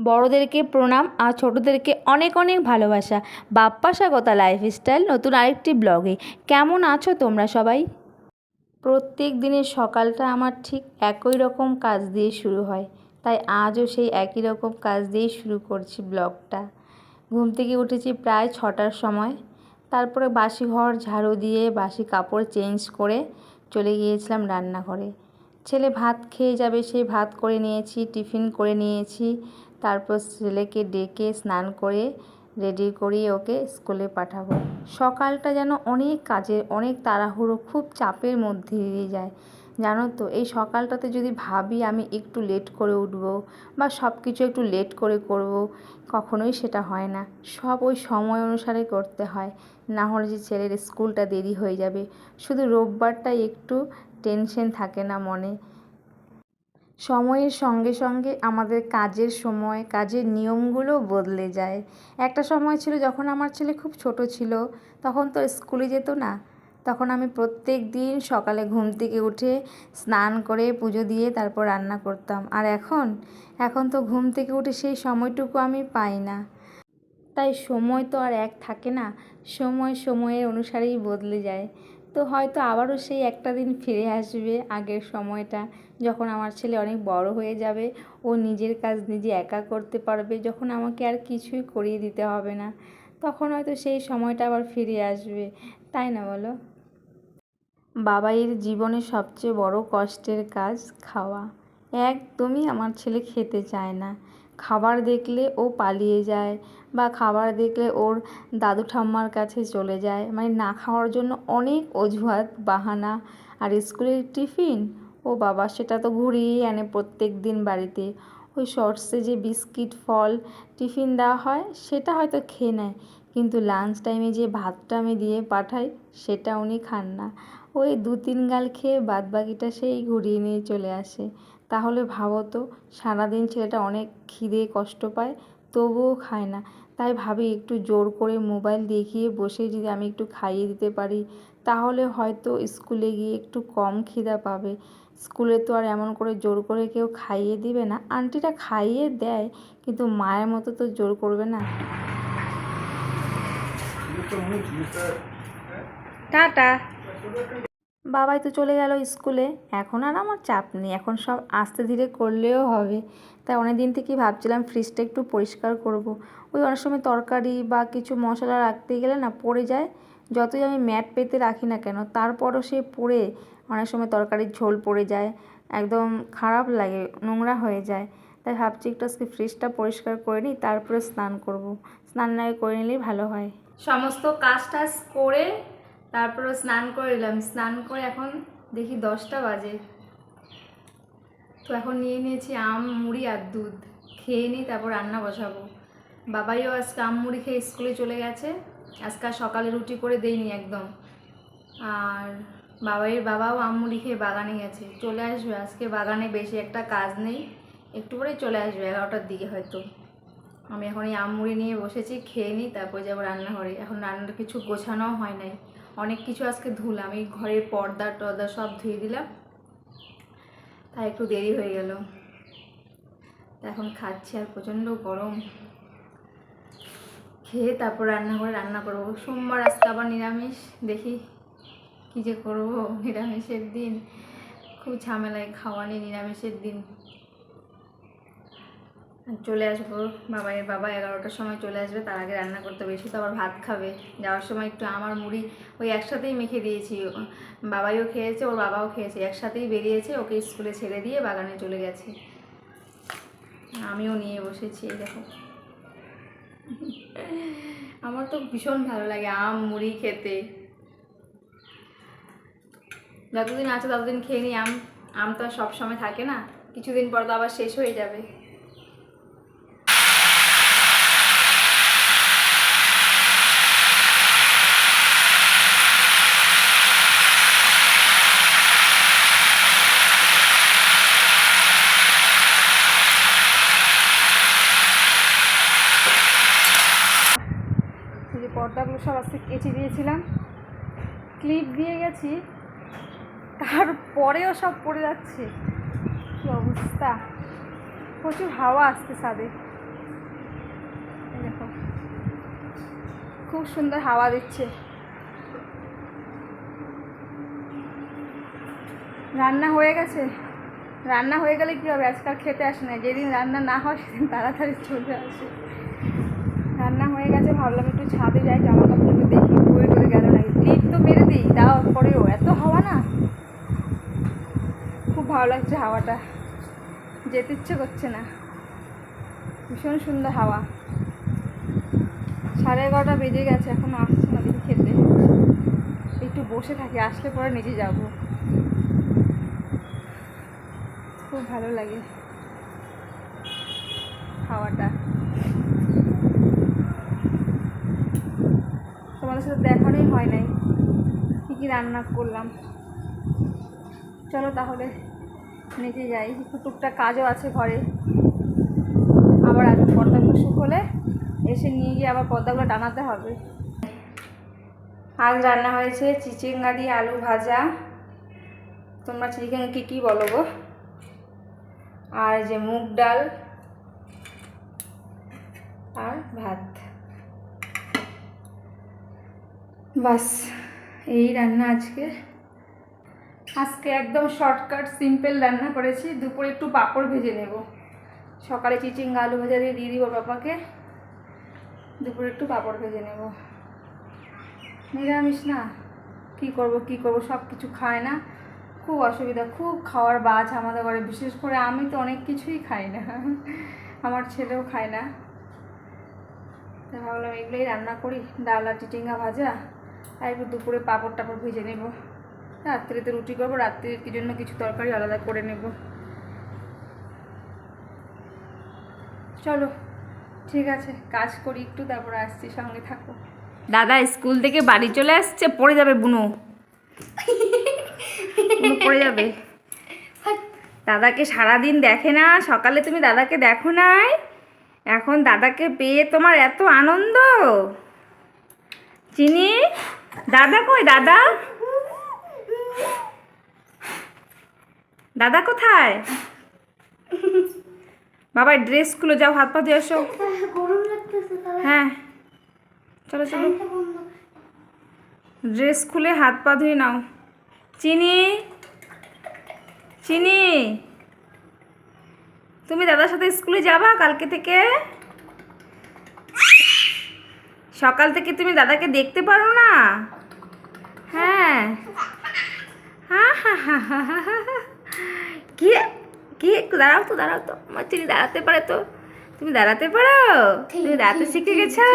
বড়োদেরকে প্রণাম আর ছোটোদেরকে অনেক অনেক ভালোবাসা। বাপ্পা স্বাগতা লাইফস্টাইল নতুন আরেকটি ব্লগে। কেমন আছো তোমরা সবাই? প্রত্যেক দিনের সকালটা আমার ঠিক একই রকম কাজ দিয়ে শুরু হয়, তাই আজও সেই একই রকম কাজ দিয়েই শুরু করছি ব্লগটা। ঘুম থেকে উঠেছি প্রায় 6টার সময়। তারপরে বাসি ঘর ঝাড়ু দিয়ে বাসি কাপড় চেঞ্জ করে চলে গিয়েছিলাম রান্নাঘরে। ছেলে ভাত খেয়ে যাবে, সেই ভাত করে নিয়েছি, টিফিন করে নিয়েছি। তারপর ছেলেকে ডেকে স্নান করে রেডি করিয়ে ওকে স্কুলে পাঠাবো। সকালটা যেন অনেক কাজের, অনেক তাড়াহুড়ো, খুব চাপের মধ্যে দিয়ে যায়। জানো তো, এই সকালটাতে যদি ভাবি আমি একটু লেট করে উঠবো বা সব কিছু একটু লেট করে করব, কখনোই সেটা হয় না। সব ওই সময় অনুসারে করতে হয়, না হলে যে ছেলের স্কুলটা দেরি হয়ে যাবে। শুধু রোববারটাই একটু টেনশন থাকে না মনে। সময়ের সঙ্গে সঙ্গে আমাদের কাজের সময়, কাজের নিয়মগুলো বদলে যায়। একটা সময় ছিল যখন আমার ছেলে খুব ছোট ছিল, তখন তো স্কুলে যেত না। তখন আমি প্রত্যেক দিন সকালে ঘুম থেকে উঠে স্নান করে পুজো দিয়ে তারপর রান্না করতাম। আর এখন তো ঘুম থেকে উঠে সেই সময়টুকু আমি পাই না। তাই সময় তো আর এক থাকে না, সময় সময়ের অনুসারেই বদলে যায়। তো হয়তো আবারও সেই একটা দিন ফিরে আসবে, আগের সময়টা, যখন আমার ছেলে অনেক বড় হয়ে যাবে, ও নিজের কাজ নিজে একা করতে পারবে, যখন আমাকে আর কিছুই করিয়ে দিতে হবে না। তখন হয়তো সেই সময়টা আবার ফিরে আসবে, তাই না বলো? বাবাইয়ের জীবনে সবচেয়ে বড় কষ্টের কাজ খাওয়া। একদমই আমার ছেলে খেতে চায় না। খাবার দেখলে ও পালিয়ে যায়, বা খাবার দেখলে ওর দাদু ঠাম্মার কাছে চলে যায়, মানে না খাওয়ার জন্য অনেক অজুহাত বাহানা। আর স্কুলের টিফিন, ও বাবা, সেটা তো ঘুরিয়েই আনে প্রত্যেক দিন বাড়িতে। ওই শর্টসে যে বিস্কিট ফল টিফিন দেওয়া হয় সেটা হয়তো খেয়ে নেয়, কিন্তু লাঞ্চ টাইমে যে ভাতটা আমি দিয়ে পাঠাই সেটা উনি খান না। ওই 2-3 গাল খেয়ে বাদবাকিটা সেই ঘুরিয়ে নিয়ে চলে আসে। তাহলে ভাবো তো, সারাদিন ছেলেটা অনেক খিদে কষ্ট পায়, তবুও খায় না। তাই ভাবি একটু জোর করে মোবাইল দেখিয়ে বসে যদি আমি একটু খাইয়ে দিতে পারি, তাহলে হয়তো স্কুলে গিয়ে একটু কম খিদা পাবে। স্কুলে তো আর এমন করে জোর করে কেউ খাইয়ে দিবে না। আন্টিরা খাইয়ে দেয়, কিন্তু মায়ের মতো তো জোর করবে না। টাটা। বাবাই তো চলে গেল স্কুলে, এখন আর আমার চাপ নেই, এখন সব আস্তে ধীরে করলেও হবে। তাই অনেক দিন থেকেই ভাবছিলাম ফ্রিজটা একটু পরিষ্কার করব। ওই অনেক সময় তরকারি বা কিছু মশলা রাখতে গেলে না পড়ে যায়। যতই আমি ম্যাট পেতে রাখি না কেন, তারপরও সে পড়ে অনেক সময় তরকারির ঝোল পড়ে যায়, একদম খারাপ লাগে, নোংরা হয়ে যায়। তাই ভাবছি একটু আজকে ফ্রিজটা পরিষ্কার করে নিই, তারপরে স্নান করব। স্নান না করে নিলেই ভালো হয়। সমস্ত কাজ টাজ করে তারপরে স্নান করে নিলাম। স্নান করে এখন দেখি 10টা বাজে। তো এখন নিয়ে নিয়েছি আম, মুড়ি আর দুধ। খেয়ে নিই, তারপর রান্না বসাবো। বাবাইও আজকে আম মুড়ি খেয়ে স্কুলে চলে গেছে। আজকে আর সকালে রুটি করে দেইনি একদম। আর বাবাইয়ের বাবাও আম মুড়ি খেয়ে বাগানে গেছে, চলে আসবে। আজকে বাগানে বেশি একটা কাজ নেই, একটু পরেই চলে আসবে, 11টার দিকে হয়তো। আমি এখন এই আম মুড়ি নিয়ে বসেছি, খেয়ে নিই, তারপর যাবো রান্নাঘরে। এখন রান্নার কিছু গোছানোও হয় নাই, অনেক কিছু আজকে ধুলাম। এই ঘরের পর্দা টর্দা সব ধুয়ে দিলাম, তাই একটু দেরি হয়ে গেল। এখন খাচ্ছি, আর প্রচণ্ড গরম। খেয়ে তারপর রান্নাঘরে রান্না করবো। সোমবার আজকে আবার নিরামিষ, দেখি কী যে করবো। নিরামিষের দিন খুব ঝামেলায় খাওয়া নিয়ে, নিরামিষের দিন। চলে আসবো, বাবাইয়ের বাবা 11টার সময় চলে আসবে, তার আগে রান্না করতে হবে। এসে তো আবার ভাত খাবে। যাওয়ার সময় একটু আমার মুড়ি ওই একসাথেই মেখে দিয়েছি। বাবাইও খেয়েছে, ওর বাবাও খেয়েছে, একসাথেই বেরিয়েছে। ওকে স্কুলে ছেড়ে দিয়ে বাগানে চলে গেছে, আমিও নিয়ে বসেছি। এই দেখো, আমার তো ভীষণ ভালো লাগে আম মুড়ি খেতে। যতদিন আছে ততদিন খেয়ে নিই আম। আম তো আর সবসময় থাকে না, কিছুদিন পর তো আবার শেষ হয়ে যাবে। যে পর্দাগুলো সব আজকে কেচে দিয়েছিলাম, ক্লিপ দিয়ে গেছি, তারপরেও সব পড়ে যাচ্ছে। কী অবস্থা, প্রচুর হাওয়া আসছে ছাদে। খুব সুন্দর হাওয়া দিচ্ছে। রান্না হয়ে গেছে। রান্না হয়ে গেলে কী হবে, আজকাল খেতে আসে না, যেদিন রান্না না হয় সেদিন তাড়াতাড়ি চলে আসে। রান্না হয়ে গেছে, ভাবলাম একটু ছাদে যাই, জামা কাপড়গুলো দেখি বয়ে করে গেল নাকি। ক্লিপ তো মেরে দিই, তাও পরেও এত হাওয়া না, খুব ভালো লাগছে হাওয়াটা, যেতে ইচ্ছে করছে না, ভীষণ সুন্দর হাওয়া। 11:30 বেজে গেছে, এখনও আসছে না দেখি খেতে। একটু বসে থাকি, আসলে পরে নিচে যাব। খুব ভালো লাগে হাওয়াটা। তোমাদের সাথে দেখানোই হয় নাই কী কী রান্না করলাম। চলো তাহলে নিচে যাই, একটু টুকটাক কাজও আছে ঘরে। আবার আজ পর্দাগুলো শুকোলে এসে নিয়ে গিয়ে আবার পর্দাগুলো টানাতে হবে। আজ রান্না হয়েছে চিচিঙ্গা দিয়ে আলু ভাজা, তোমরা চিচিঙ্গা কী বলো গো, আর যে মুগ ডাল আর ভাত, বাস এই রান্না আজকে। একদম শর্টকাট সিম্পল রান্না করেছি। দুপুরে একটু পাঁপড় ভেজে নেব, সকালে চিচিঙ্গা আলু ভাজা দিয়ে দিব পাপাকে, দুপুরে একটু পাঁপড় ভেজে নেব। নিরামিষ না, কি করব সব কিছু খায় না, খুব অসুবিধা, খুব খাওয়ার বাজ আমাদের ঘরে। বিশেষ করে আমি তো অনেক কিছুই খাই না, আমার ছেলেও খায় না। তাই ভাবলাম এগুলোই রান্না করি, ডাল আর চিচিঙ্গা ভাজা, আর একটু দুপুরে পাঁপড় টাপড় ভেজে নেব। রাত্রিতে রুটি করবো, রাত্রির কি জন্য কিছু তরকারি আলাদা করে নেব। চলো ঠিক আছে, কাজ করি একটু, তারপরে আসছি, সঙ্গে থাকো। দাদা স্কুল থেকে বাড়ি চলে আসছে, পড়ে যাবে বুনু, পড়ে যাবে। দাদাকে সারাদিন দেখে না, সকালে তুমি দাদাকে দেখো নাই, এখন দাদাকে পেয়ে তোমার এত আনন্দ। চিনি, দাদা কই, দাদা দাদা কোথায়? বাবা ড্রেস খুলে যাও, হাত পা ধুয়ে এসো। হ্যাঁ চলো চলো, ড্রেস খুলে হাত পা ধুয়ে নাও। চিনি, চিনি, তুমি দাদার সাথে স্কুলে যাবা কালকে থেকে? সকাল থেকে তুমি দাদাকে দেখতে পারো না? হ্যাঁ, হ্যাঁ হ্যাঁ হ্যাঁ হ্যাঁ হ্যাঁ, কি কি, দাঁড়াও তো আমার চিনি দাঁড়াতে পারে তো, তুমি দাঁড়াতে পারো, তুমি দাঁড়াতে শিখে গেছো?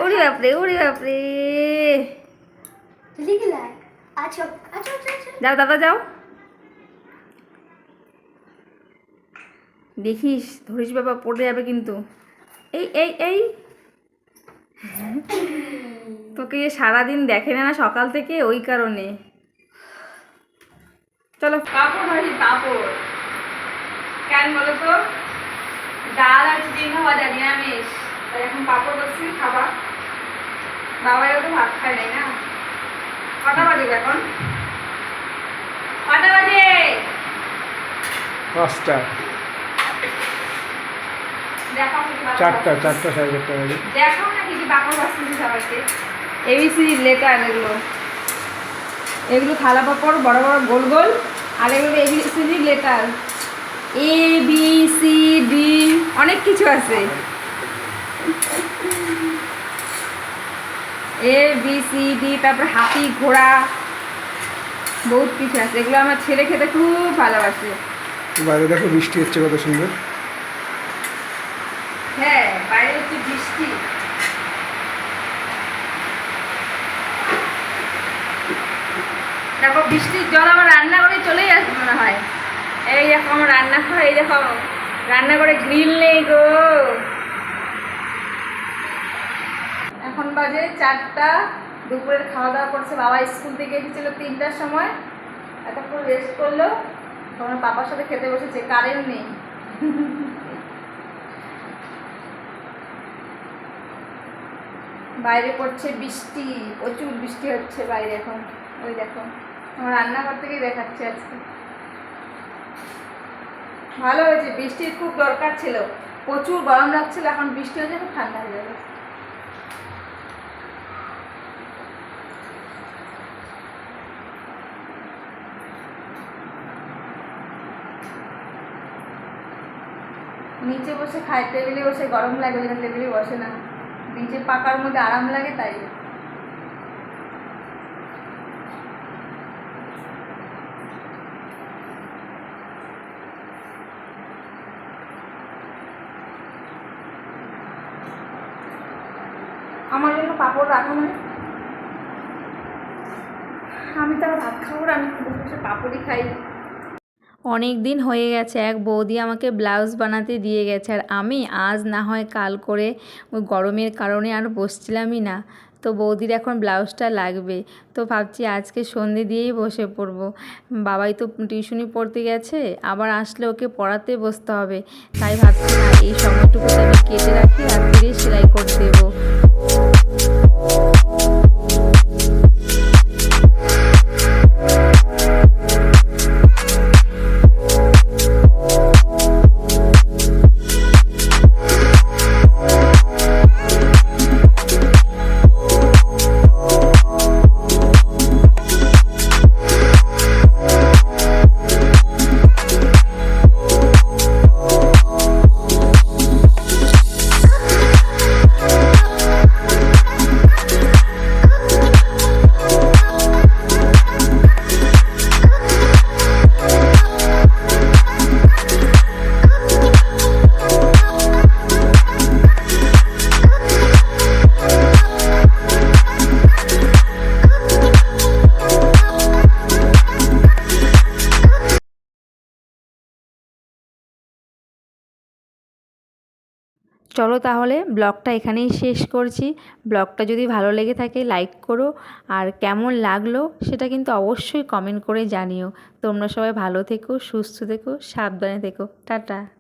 ওরে বাপরে, ওরে বাপরে, যাও দাদা যাও, দেখিস ধরিস বাবা, পড়ে যাবে কিন্তু। এই এই এই, তোকে সারাদিন দেখে না সকাল থেকে, ওই কারণে। চলো পাঁপড় ভাজি, পাঁপড় কেন বলো তো, ডাল আর চিচিঙ্গা ভাজা নিরামিষ, তাই এখন পাঁপড় বসছি, খাবার। বাবাইও তো ভাত খায় নাই না। কটা বাজে এখন? কটা বাজে? 5টা, 4টা 4:30 বাজে। দেখো না কি পাঁপড় ভাজতেছি সবাইকে। এবিসি লেটার এগুলো থালা পাঁপড়, বড় বড় গোল গোল, আর এগুলো এবিসি লেটার, ABCD অনেক কিছু আছে, ABCD, তারপর হাতি ঘোড়া, বহুত কিছু আছে। এগুলো আমার ছেলে খেতে খুব ভালোবাসে। বাইরে দেখো বৃষ্টি হচ্ছে কত সুন্দর। হ্যাঁ বাইরে হচ্ছে বৃষ্টি। দেখো বৃষ্টির জল আমার রান্নাঘরে চলেই আসবে মনে হয়। এই দেখো আমার রান্নাঘর, এই দেখো রান্নাঘরে গ্রিল নেই গো। এখন বাজে 4টা, দুপুরের খাওয়া দাওয়া করছে, বাবা স্কুল থেকে এসেছিল 3টার সময়, এতক্ষণ রেস্ট করলো, তখন পাপার সাথে খেতে বসেছে, কারেন্ট নেই। বাইরে পড়ছে বৃষ্টি, প্রচুর বৃষ্টি হচ্ছে বাইরে এখন। ওই দেখো আমার রান্নাঘর থেকেই দেখাচ্ছে আজকে। ভালো হয়েছে, বৃষ্টির খুব দরকার ছিল, প্রচুর গরম লাগছিল, এখন বৃষ্টি হয়েছে, খুব ঠান্ডা হয়ে যাবে। নিচে বসে খায়, টেবিলে বসে গরম লাগে, ওই জন্য টেবিলে বসে না। নিচে পাকার মধ্যে আরাম লাগে তাই। আমার জন্য পাঁপড় রাখা মানে আমি তো আর ভাত খাবো না, আমি বসে বসে পাঁপড়ই খাই। অনেক দিন হয়ে গেছে এক বৌদি আমাকে ব্লাউজ বানাতে দিয়ে গেছে, আর আমি আজ না হয় কাল করে, ওই গরমের কারণে আর বসছিলামই না। তো বৌদির এখন ব্লাউজটা লাগবে, তো ভাবছি আজকে সন্ধে দিয়েই বসে পড়বো। বাবাই তো টিউশনি পড়তে গেছে, আবার আসলে ওকে পড়াতে বসতে হবে, তাই ভাবছি না এই সময়টুকুতে আমি কেটে রাখি আর ফিরে সেলাই করে দেবো। চলো তাহলে ব্লগটা এখানেই শেষ করছি। ব্লগটা যদি ভালো লেগে থাকে লাইক করো, আর কেমন লাগলো সেটা কিন্তু অবশ্যই কমেন্ট করে জানিও। তোমরা সবাই ভালো থেকো, সুস্থ থেকো, সাবধানে থেকো। টাটা।